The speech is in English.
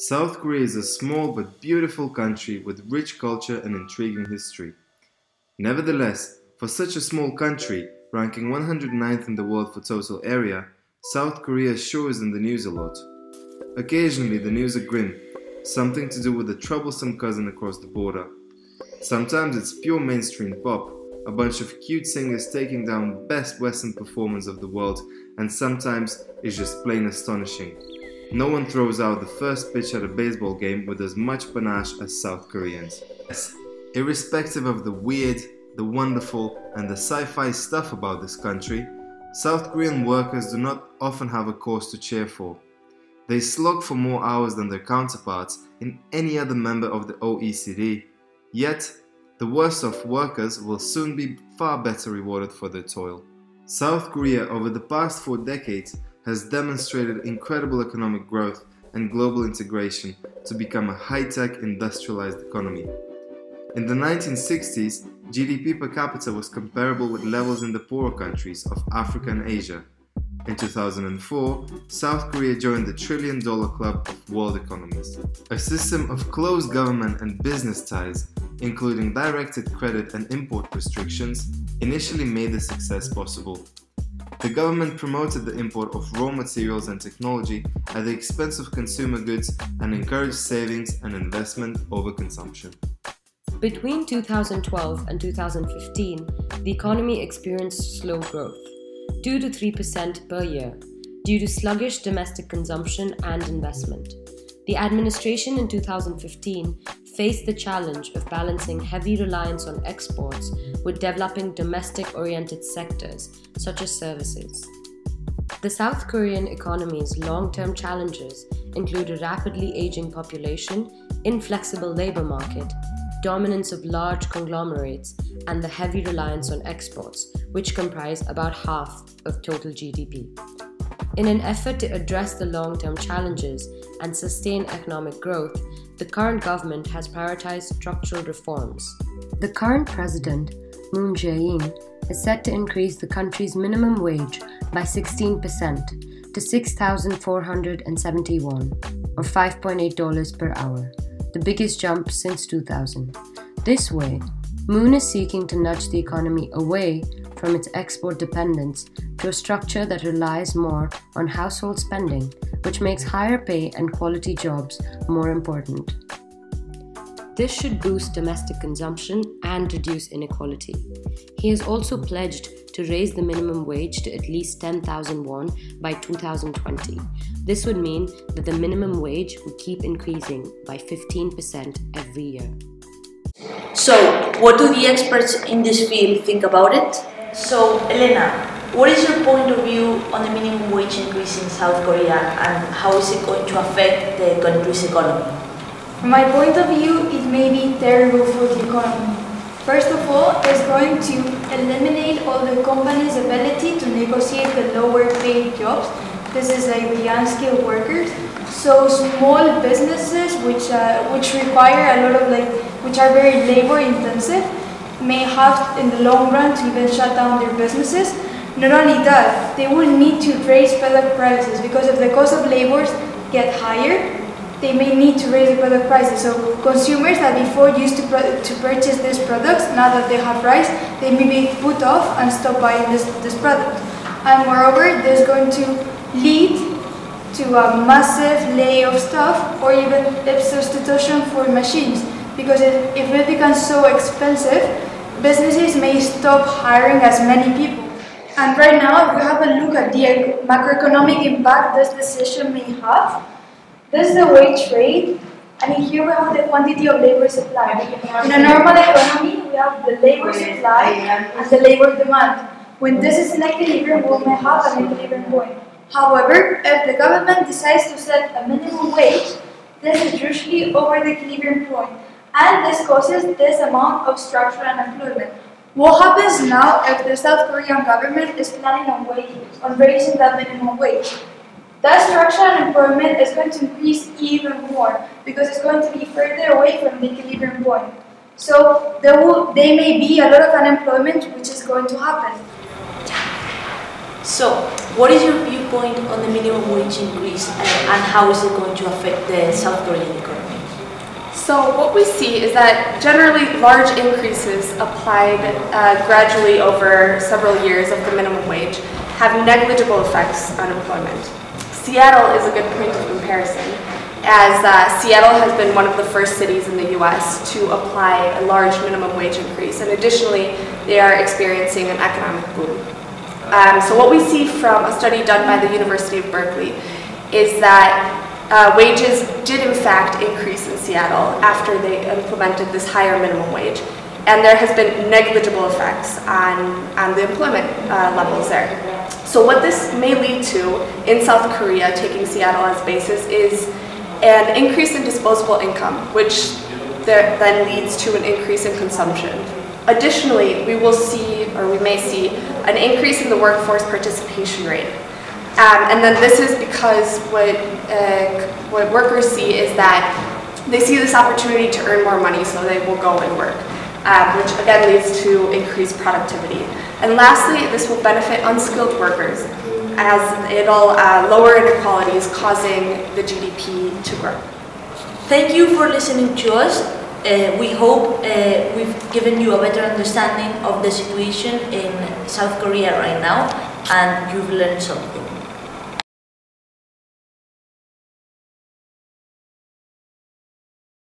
South Korea is a small but beautiful country with rich culture and intriguing history. Nevertheless, for such a small country, ranking 109th in the world for total area, South Korea sure is in the news a lot. Occasionally the news are grim, something to do with a troublesome cousin across the border. Sometimes it's pure mainstream pop, a bunch of cute singers taking down the best Western performers of the world, and sometimes it's just plain astonishing. No one throws out the first pitch at a baseball game with as much panache as South Koreans. Yes, irrespective of the weird, the wonderful, and the sci-fi stuff about this country, South Korean workers do not often have a cause to cheer for. They slog for more hours than their counterparts in any other member of the OECD, yet the worst off workers will soon be far better rewarded for their toil. South Korea over the past 4 decades has demonstrated incredible economic growth and global integration to become a high-tech industrialized economy. In the 1960s, GDP per capita was comparable with levels in the poorer countries of Africa and Asia. In 2004, South Korea joined the $1 trillion club of world economies. A system of close government and business ties, including directed credit and import restrictions, initially made the success possible. The government promoted the import of raw materials and technology at the expense of consumer goods and encouraged savings and investment over consumption. Between 2012 and 2015, the economy experienced slow growth, 2 to 3% per year, due to sluggish domestic consumption and investment. The administration in 2015 faced the challenge of balancing heavy reliance on exports with developing domestic-oriented sectors, such as services. The South Korean economy's long-term challenges include a rapidly aging population, inflexible labor market, dominance of large conglomerates, and the heavy reliance on exports, which comprise about half of total GDP. In an effort to address the long-term challenges and sustain economic growth, the current government has prioritized structural reforms. The current president, Moon Jae-in, is set to increase the country's minimum wage by 16% to 6,471, or $5.8 per hour, the biggest jump since 2000. This way, Moon is seeking to nudge the economy away from its export dependence to a structure that relies more on household spending, which makes higher pay and quality jobs more important. This should boost domestic consumption and reduce inequality. He has also pledged to raise the minimum wage to at least 10,000 won by 2020. This would mean that the minimum wage would keep increasing by 15% every year. So, what do the experts in this field think about it? So, Elena, what is your point of view on the minimum wage increase in South Korea and how is it going to affect the country's economy? From my point of view, it may be terrible for the economy. First of all, it's going to eliminate all the companies' ability to negotiate the lower paid jobs. This is like the unskilled workers. So small businesses which require a lot of which are very labor intensive may have in the long run to even shut down their businesses. Not only that, they will need to raise product prices because if the cost of labor get higher, they may need to raise the product prices. So consumers that before used to purchase these products, now that they have rise, they may be put off and stop buying this product. And moreover, this is going to lead to a massive lay of staff or even substitution for machines. Because if it becomes so expensive, businesses may stop hiring as many people. And right now, if we have a look at the macroeconomic impact this decision may have, this is the wage rate, and here we have the quantity of labor supply. In a normal economy, we have the labor supply and the labor demand. When this is in equilibrium, we may have an equilibrium point. However, if the government decides to set a minimum wage, this is usually over the equilibrium point, and this causes this amount of structural unemployment. What happens now if the South Korean government is planning on raising that minimum wage? That structural unemployment is going to increase even more because it's going to be further away from the equilibrium point. So there may be a lot of unemployment which is going to happen. So, what is your viewpoint on the minimum wage increase and how is it going to affect the South Korean economy? So what we see is that generally large increases applied gradually over several years of the minimum wage have negligible effects on employment. Seattle is a good point of comparison, as Seattle has been one of the first cities in the US to apply a large minimum wage increase, and additionally they are experiencing an economic boom. So what we see from a study done by the University of Berkeley is that wages did in fact increase in Seattle after they implemented this higher minimum wage, and there has been negligible effects on the employment levels there. So what this may lead to in South Korea, taking Seattle as basis, is an increase in disposable income, which then leads to an increase in consumption. Additionally, we may see an increase in the workforce participation rate. And then this is because what workers see is that they see this opportunity to earn more money, so they will go and work, which again leads to increased productivity. And lastly, this will benefit unskilled workers, as it'll lower inequalities, causing the GDP to grow. Thank you for listening to us. We hope we've given you a better understanding of the situation in South Korea right now and you've learned something.